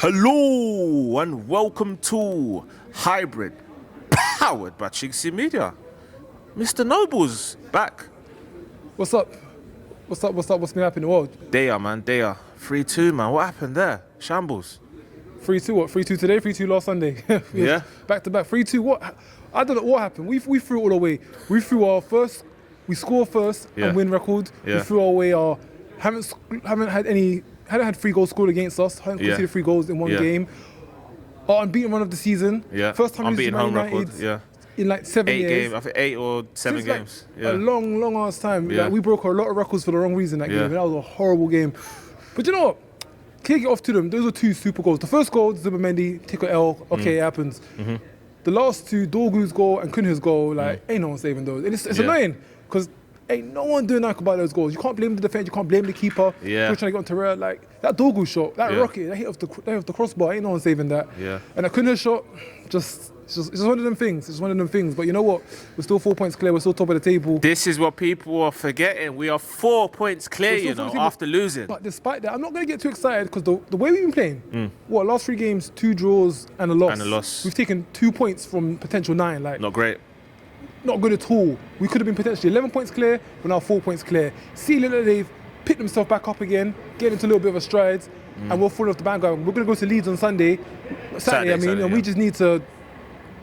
Hello and welcome to Hybrid, powered by chinkseyMEDIA. Mr. Noble's back. What's up? What's been happening in the world? They are, man. 3-2, man. What happened there? Shambles. 3-2 what? 3-2 today, 3-2 last Sunday. Yeah. Back to back. 3-2 what? I don't know what happened. We threw all away. We threw our first, we score first and win record. Yeah. We threw away our, haven't had 3 goals scored against us. Haven't conceded 3 goals in one game. Our unbeaten run of the season. Yeah. First time unbeaten home record. Yeah. In like 7 years. 8 games. I think 8 or 7 games. Like a long ass time. Yeah. Like we broke a lot of records for the wrong reason that game. And that was a horrible game. But you know what? Kick it off to them. Those are 2 super goals. The first goal, Zubimendi, take a L. Okay, it happens. Mm-hmm. The last 2, Dorgu's goal and Kunha's goal, like ain't no one saving those. And it's annoying because ain't no one doing nothing about those goals. You can't blame the defense. You can't blame the keeper. Yeah. Trying to get on Terrell. Like that Dorgu shot, that rocket, that hit off the crossbar. Ain't no one saving that. Yeah. And that Kunha shot, it's just one of them things. It's one of them things. But you know what? We're still 4 points clear. We're still top of the table. This is what people are forgetting. We are 4 points clear, you know, after losing. But despite that, I'm not going to get too excited because the way we've been playing, last 3 games, 2 draws and a loss. We've taken 2 points from potential 9. Like not great. Not good at all. We could have been potentially 11 points clear. We're now 4 points clear. See that they've picked themselves back up again, get into a little bit of a stride, and we're full of the bandwagon. We're going to go to Leeds on Saturday, and we just need to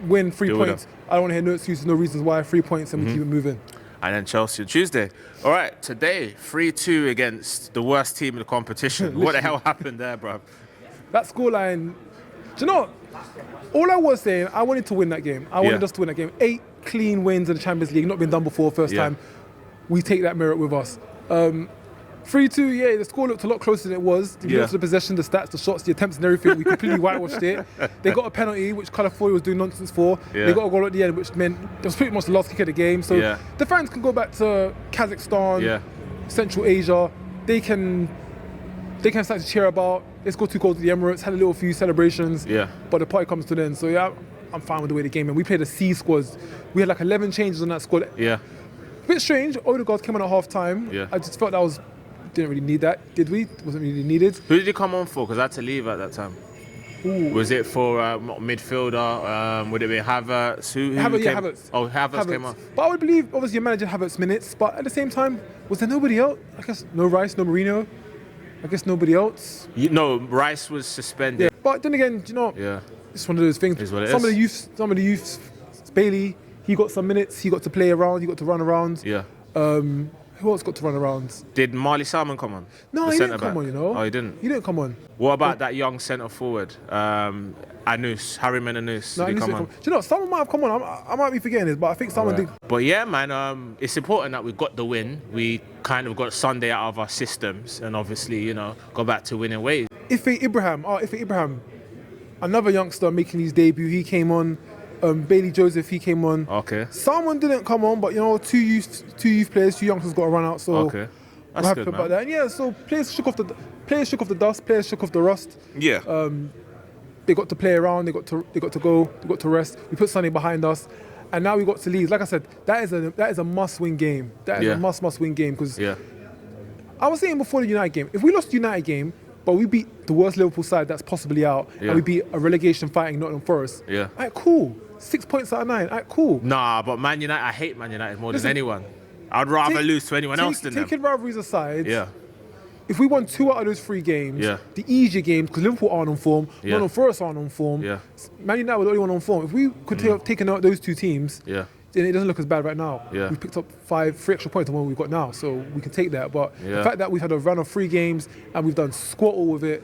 win 3 points. I don't want to hear no excuses, no reasons why. 3 points and we keep it moving. And then Chelsea on Tuesday. All right, today, 3-2 against the worst team in the competition. What the hell happened there, bruv? That scoreline, do you know what? All I was saying, I wanted to win that game. I wanted us to win that game. 8 clean wins in the Champions League, not been done before, first time. We take that merit with us. 3-2, the score looked a lot closer than it was. The the possession, the stats, the shots, the attempts and everything, we completely whitewashed it. They got a penalty, which Calafiori was doing nonsense for. They got a goal at the end, which meant it was pretty much the last kick of the game. So the fans can go back to Kazakhstan, Central Asia. They can start to cheer about. They scored 2 goals at the Emirates, had a few celebrations. But the party comes to an end. So I'm fine with the way the game went. We played a C squad. We had like 11 changes on that squad. A bit strange. Odegaard came on at half time. I just felt that didn't really need that, did we? Wasn't really needed. Who did he come on for? Because I had to leave at that time. Ooh. Was it for midfielder? Would it be Havertz? Havertz. Oh, Havertz came on. But I would believe, obviously, you're managing Havertz minutes. But at the same time, was there nobody else? I guess no Rice, no Mourinho. I guess nobody else. No, Rice was suspended. But then again, you know, it's one of those things. Is what it some of the youths, Bailey, he got some minutes. He got to play around. He got to run around. Who else got to run around? Did Marley Salmon come on? No, he didn't come on, you know. Oh, he didn't? He didn't come on. What about that young centre-forward, Anus, Harriman Anus? No, did he come on? Do you know, someone might have come on. I might be forgetting this, but I think someone did. But yeah, man, it's important that we got the win. We kind of got Sunday out of our systems and obviously, you know, got back to winning ways. Ife Ibrahim, another youngster making his debut. He came on. Bailey Joseph, he came on. Okay. Someone didn't come on, but you know, two youth players, 2 youngsters got to run out. So that's happy good, about that. And so players shook off the dust, players shook off the rust. Yeah. They got to play around. They got to go. They got to rest. We put Sunday behind us, and now we got to Leeds. Like I said, that is a must-win game. That is a must-win game because I was saying before the United game, if we lost the United game, but we beat the worst Liverpool side that's possibly out, and we beat a relegation fighting Nottingham Forest. All right, cool. 6 points out of 9. All right, cool. Nah, but Man United, I hate Man United more than anyone. I'd rather lose to anyone else than them. Taking rivalries aside, if we won 2 out of those 3 games, the easier games, because Liverpool aren't on form, Nottingham Forest aren't on form, Man United were the only one on form. If we could have taken out those 2 teams, then it doesn't look as bad right now. We've picked up 3 extra points on what we've got now, so we can take that. But the fact that we've had a run of 3 games and we've done squat all with it,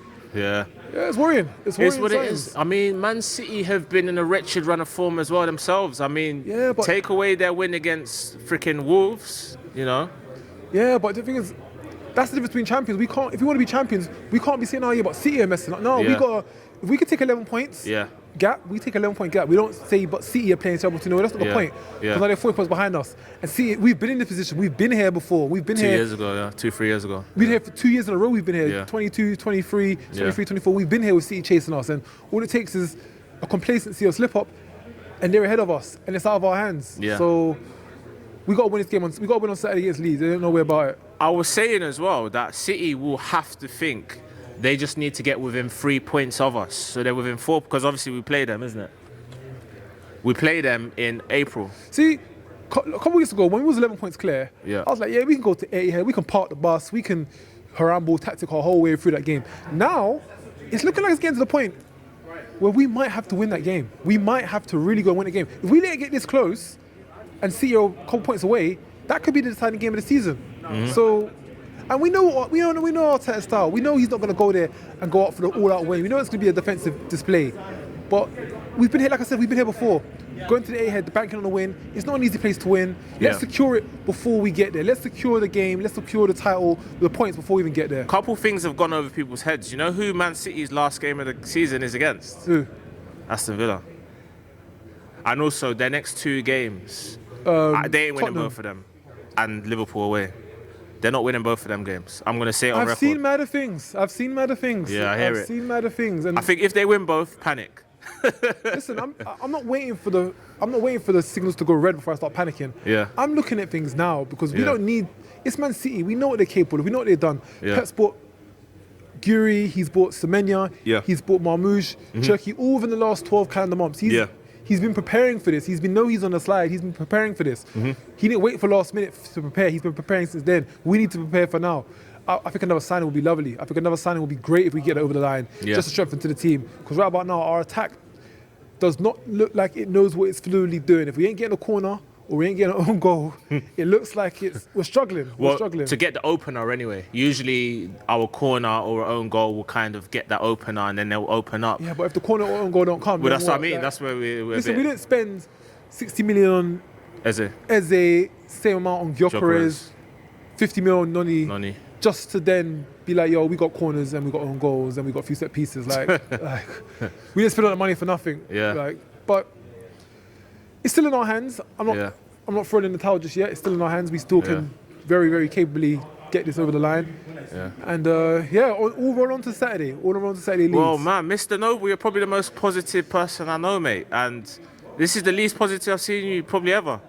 it's worrying. It's what it is. I mean, Man City have been in a wretched run of form as well themselves. I mean, take away their win against freaking Wolves, you know. Yeah, but the thing is, that's the difference between champions. We can't. If we want to be champions, we can't be saying, "Oh yeah, but City are messing up." No, we got. If we could take 11 points gap, we take 11-point gap. We don't say, "But City are playing terrible." To know that's not the point. Because now they're 4 points behind us. And City, we've been in this position. We've been here before. We've been 2 here. 2 years ago, 3 years ago. We've been here for 2 years in a row. We've been here 22, 23, 23, 24. We've been here with City chasing us, and all it takes is a complacency or slip up, and they're ahead of us, and it's out of our hands. So we got to win this game. We got to win on Saturday against Leeds. There's no way about it. I was saying as well that City will have to think They just need to get within 3 points of us. So they're within 4, because obviously we play them, isn't it? We play them in April. See, a couple weeks ago, when we was 11 points clear, I was like, yeah, we can go to 8 here, we can park the bus, we can haramble tactic our whole way through that game. Now, it's looking like it's getting to the point where we might have to win that game. We might have to really go and win the game. If we let it get this close and see a couple points away, that could be the deciding game of the season. So, and we know Arteta's style. We know he's not going to go there and go out for the all-out win. We know it's going to be a defensive display. But we've been here, like I said, we've been here before. Going to the A-head, banking on the win. It's not an easy place to win. Let's secure it before we get there. Let's secure the game. Let's secure the title, the points before we even get there. Couple things have gone over people's heads. You know who Man City's last game of the season is against? Who? Aston Villa. And also their next 2 games, they ain't winning both of them. And Liverpool away. They're not winning both of them games. I'm going to say it on record. I've seen madder things. Yeah, I hear it. I've seen madder things. And I think if they win both, panic. Listen, I'm not waiting for the signals to go red before I start panicking. Yeah. I'm looking at things now because we don't need. It's Man City. We know what they're capable of. We know what they've done. Yeah. Pep's bought Guri. He's bought Semenya. Yeah. He's bought Marmoush, Cherki, all within the last 12 calendar months. He's been preparing for this. He's on the slide. He's been preparing for this. He didn't wait for last minute to prepare. He's been preparing since then. We need to prepare for now. I think another signing would be lovely. I think another signing would be great if we get it over the line, just to strengthen to the team. Because right about now, our attack does not look like it knows what it's fluidly doing. If we ain't getting a corner or we ain't getting an own goal, it looks like we're struggling. We're struggling. To get the opener anyway. Usually our corner or our own goal will kind of get that opener and then they'll open up. Yeah, but if the corner or own goal don't come, well, that's what I mean. That's where we're. Listen, we didn't spend 60 million on Eze, same amount on Gyökeres, 50 million on Noni, just to then be like, yo, we got corners and we got own goals and we got a few set pieces. Like we didn't spend all that money for nothing. Yeah. But it's still in our hands. I'm not throwing in the towel just yet. It's still in our hands. We still can very, very capably get this over the line. Yeah. And all roll on to Saturday. All roll on to Saturday Leeds. Well, man, Mr. Noble, you're probably the most positive person I know, mate. And this is the least positive I've seen you probably ever.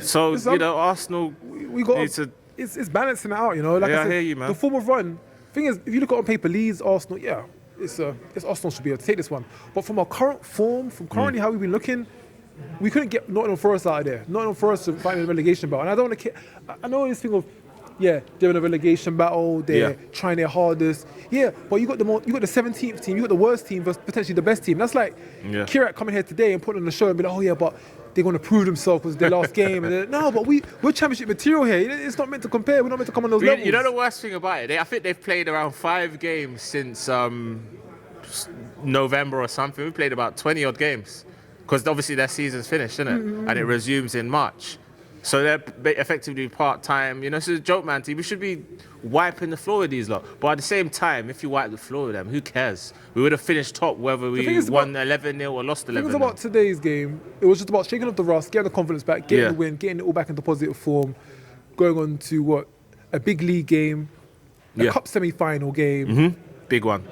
So, Arsenal need to... It's balancing it out, Like I said, hear you, man. The form of run. Thing is, if you look at on paper, Leeds, Arsenal, it's Arsenal should be able to take this one. But from our current form, from currently how we've been looking, we couldn't get Nottingham Forest out of there. Nottingham Forest are fighting a relegation battle. And I don't want to... I know this thing of, they're in a relegation battle, they're trying their hardest. Yeah, but you got the 17th team, you got the worst team versus potentially the best team. That's like Kairat coming here today and putting on the show and be like, but they're going to prove themselves because their last game. And no, but we're championship material here. It's not meant to compare. We're not meant to come on those levels. You know the worst thing about it? I think they've played around 5 games since November or something. We played about 20-odd games because obviously their season's finished, isn't it? And it resumes in March. So they're effectively part-time. It's a joke, man. We should be wiping the floor with these lot. But at the same time, if you wipe the floor with them, who cares? We would have finished top whether we won 11-0 or lost 11-0. The thing is about today's game, it was just about shaking up the rust, getting the confidence back, getting the win, getting it all back into positive form, going on to a big league game, a cup semi-final game. Big one.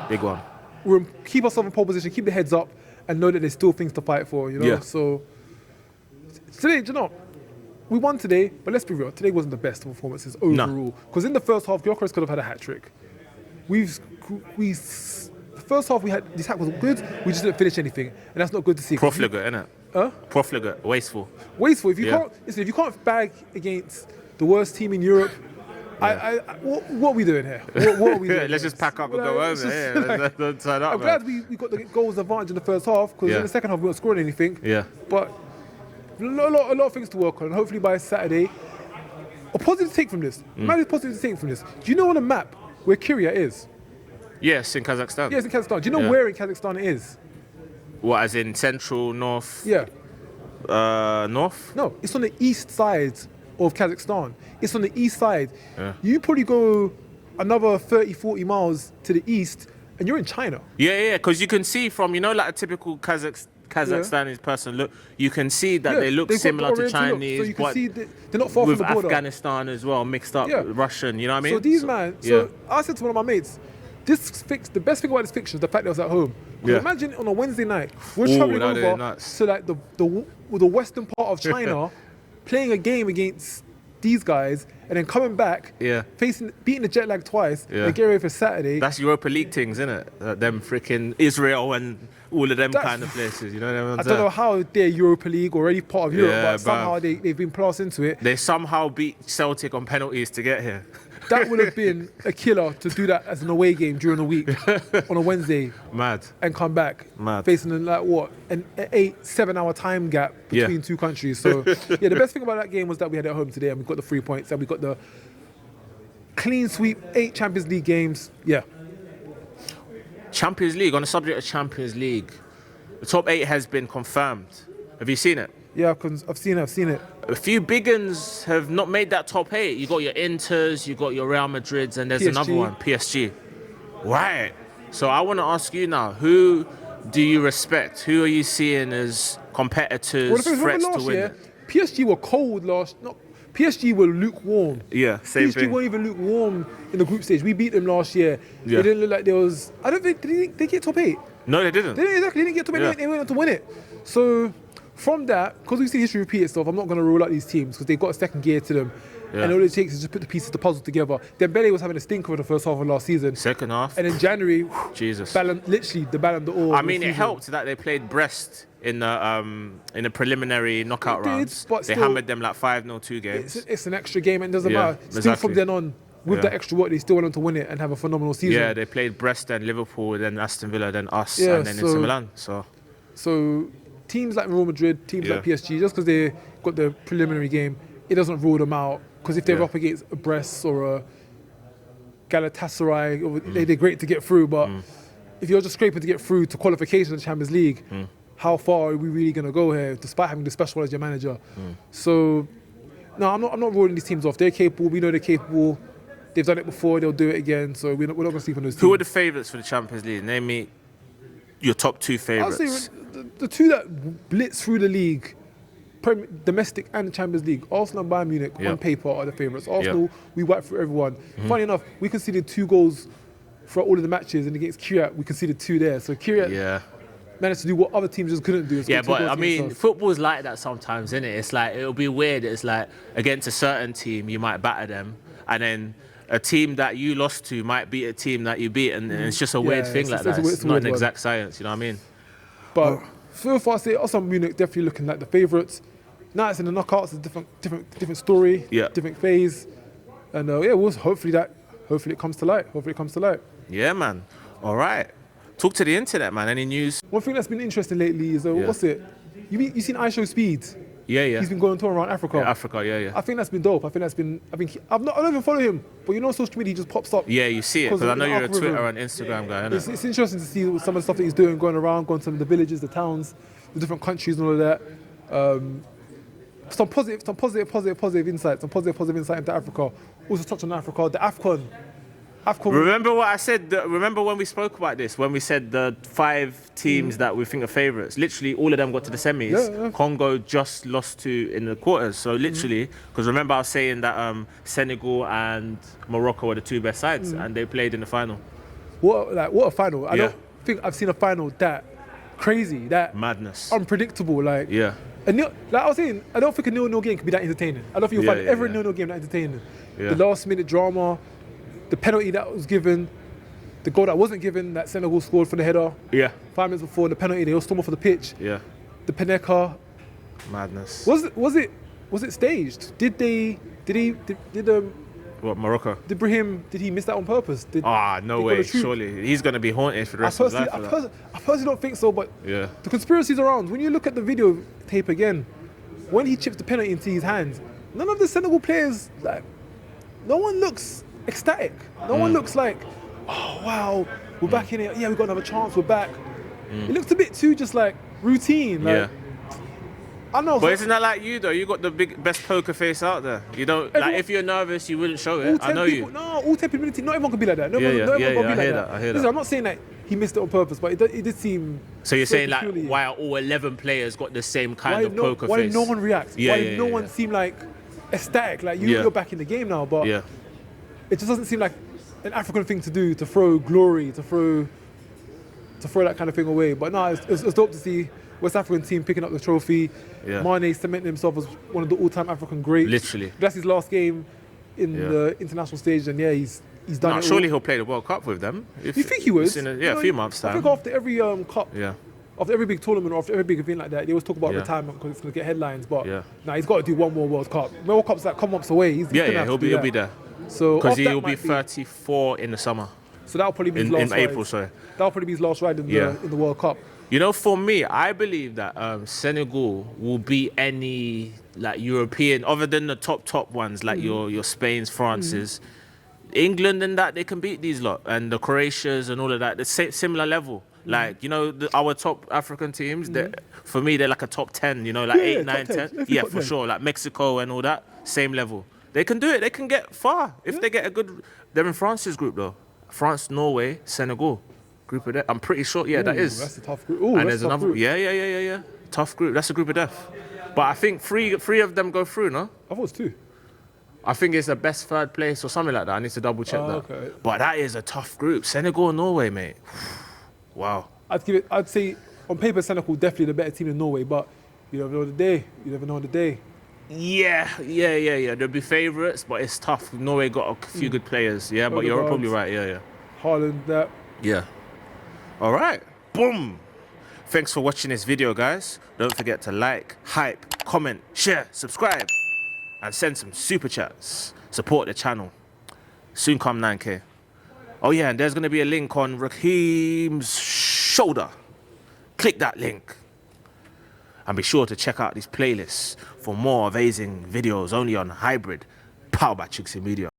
Big one. We'll keep ourselves in pole position, keep the heads up, and know that there's still things to fight for, So today, we won today, but let's be real. Today wasn't the best performances overall. Because in the first half, Gyökeres could have had a hat-trick. The first half, the attack was good. We just didn't finish anything, and that's not good to see. Profligate, innit? Profligate, wasteful. If you can't bag against the worst team in Europe, what are we doing here? What are we doing? Let's just pack up and go over. I'm glad we got the goals advantage in the first half because in the second half we weren't scoring anything. Yeah. But a lot of things to work on, and hopefully by Saturday, a positive take from this. Imagine a positive take from this. Do you know on the map where Kairat is? Yes, in Kazakhstan. Yes, in Kazakhstan. Do you know where in Kazakhstan it is? What, as in central, north? Yeah. North? No, it's on the east side of Kazakhstan. It's on the east side. Yeah. You probably go another 30, 40 miles to the east, and you're in China. Yeah, because you can see from, like a typical Kazakhstani person look, you can see that they look similar to Chinese, so you can see they're not far from the border. With Afghanistan as well, mixed up Russian, you know what I mean? So these I said to one of my mates, the best thing about this fixture is the fact that I was at home. Imagine on a Wednesday night, we're traveling over to like the western part of China, playing a game against these guys, and then coming back, beating the jet lag twice, and getting ready for Saturday. That's Europa League things, isn't it? Them freaking Israel and all of them kind of places. You know what I mean? I don't know how they're Europa League already part of Europe, but somehow they've been passed into it. They somehow beat Celtic on penalties to get here. That would have been a killer to do that as an away game during the week on a Wednesday. Mad. And come back. Mad. Facing an 7 hour time gap between two countries. So, the best thing about that game was that we had it at home today and we got the 3 points and we got the clean sweep, 8 Champions League games. Yeah. Champions League, on the subject of Champions League, the top 8 has been confirmed. Have you seen it? Yeah, I've seen it. A few big uns have not made that top 8. You got your Inters, you got your Real Madrids, and there's another one, PSG. Right. So I want to ask you now, who do you respect? Who are you seeing as competitors, threats to win it? PSG were cold PSG were lukewarm. Yeah, same thing. PSG weren't even lukewarm in the group stage. We beat them last year. Yeah. It didn't look like there was... I don't think... Did they get top 8? No, they didn't. They didn't get top 8. They went on to win it. So... From that, because we see history repeat itself, I'm not going to rule out these teams because they've got a second gear to them. Yeah. And all it takes is just put the pieces of the puzzle together. Dembele was having a stinker in the first half of last season. Second half. And in January, Jesus. Literally the Ballon d'Or. I mean, it helped that they played Brest in the preliminary knockout rounds. But they hammered them like 5-0 2 games. It's an extra game and it doesn't matter. Still from then on, with that extra work, they still went on to win it and have a phenomenal season. Yeah, they played Brest, then Liverpool, then Aston Villa, then us, and then Inter Milan. So teams like Real Madrid, teams like PSG, just because they got the preliminary game, it doesn't rule them out. Because if they're up against a Brest or a Galatasaray, they're great to get through. But if you're just scraping to get through to qualification of the Champions League, how far are we really going to go here, despite having the special as your manager? So, no, I'm not ruling these teams off. They're capable. We know they're capable. They've done it before. They'll do it again. So we're not going to sleep on those teams. Who are the favourites for the Champions League? Name me your top 2 favourites. I'll say the 2 that blitz through the league, domestic and the Champions League, Arsenal and Bayern Munich on paper are the favourites. Arsenal, we wiped through everyone. Funny enough, we conceded 2 goals for all of the matches, and against Kairat, we conceded 2 there. So Kairat managed to do what other teams just couldn't do. Yeah, but I mean, football's like that sometimes, isn't it? It's like, it'll be weird. It's like, against a certain team, you might batter them, and then a team that you lost to might beat a team that you beat, and it's just a weird thing like that. It's not an exact science, you know what I mean? But so far, I say Arsenal Munich definitely looking like the favourites. Now it's in the knockouts, it's a different story, different phase, and hopefully it comes to light. Yeah, man. All right. Talk to the internet, man. Any news? One thing that's been interesting lately is what's it? You seen iShow Speed? Yeah. He's been going tour around Africa. Yeah, Africa, yeah. I think that's been dope. I don't even follow him, but you know, social media he just pops up. Yeah, you see it because I know you're a Twitter and Instagram guy. Isn't it? It's interesting to see some of the stuff that he's doing, going to some of the villages, the towns, the different countries, and all of that. Some positive insights, into Africa. Also touch on Africa, the AFCON. Remember what I said? Remember when we spoke about this? When we said the 5 teams that we think are favourites? Literally, all of them got to the semis. Yeah. Congo just lost to in the quarters. So literally, because remember I was saying that Senegal and Morocco were the 2 best sides, and they played in the final. What a final! I don't think I've seen a final that crazy, that madness, unpredictable. And like I was saying, I don't think a 0-0 game could be that entertaining. I don't think you'll find every 0-0 game that entertaining. Yeah. The last minute drama, the penalty that was given, the goal that wasn't given, that Senegal scored for the header. Yeah. 5 minutes before the penalty, they all stormed off of the pitch. Yeah. The Peneka. Madness. Was it staged? What, Morocco? Did he miss that on purpose? No way. Surely. He's going to be haunted for the rest of his life. I personally don't think so, but the conspiracies around, when you look at the video tape again, when he chips the penalty into his hands, none of the Senegal players, no one looks ecstatic. No one looks like, oh, wow, we're back in it. Yeah, we've got another chance, we're back. It looks a bit too just like routine. I know. But isn't that like you though? You got the best poker face out there. You don't if you're nervous, you wouldn't show it. I know you. No, all 10 people. Not everyone can be like that. I hear that. Listen, I'm not saying that he missed it on purpose, but it did seem. So you're saying peculiar. Why all 11 players got the same kind of poker face? Why no one reacts? Why no one seem like ecstatic? Like you're back in the game now, but it just doesn't seem like an African thing to do, to throw glory, to throw that kind of thing away. But no, it's dope to see West African team picking up the trophy. Yeah. Mane cementing himself as one of the all-time African greats. Literally. That's his last game in the international stage, and yeah, he's done it. Surely he'll play the World Cup with them. You think he was? A few months time. I think after every cup, after every big tournament, or after every big event like that, they always talk about retirement because it's going to get headlines. But now he's got to do one more World Cup. World Cup's like come months away. He'll be there. So because he'll be 34 in the summer. So that'll probably be his last in April. Sorry, that'll probably be his last ride in the World Cup. You know, for me, I believe that Senegal will beat any like European, other than the top ones like your Spain's, France's, England, and that they can beat these lot, and the Croatias and all of that. The similar level. Like, you know, our top African teams, for me, they're like a top 10, you know, like 8, 9, 10. Yeah, for sure. Like Mexico and all that, same level. They can do it. They can get far if they get a good... They're in France's group, though. France, Norway, Senegal. Group of death. I'm pretty sure, that is. That's a tough group. And there's another... Yeah. Tough group. That's a group of death. But I think three of them go through, no? I thought it was 2. I think it's the best third place or something like that. I need to double check that. Okay. But that is a tough group. Senegal and Norway, mate. Wow. I'd say on paper Senegal definitely the better team than Norway, but you never know the day. You never know the day. Yeah. They'll be favourites, but it's tough. Norway got a few good players. Yeah, but you're probably right. Yeah. Haaland, that. Yeah. All right. Boom. Thanks for watching this video, guys. Don't forget to like, hype, comment, share, subscribe, and send some super chats. Support the channel. Soon come 9K. Oh yeah, and there's going to be a link on Rakeem's shoulder. Click that link. And be sure to check out these playlists for more amazing videos only on Hybrid, powered by chinkseyMEDIA.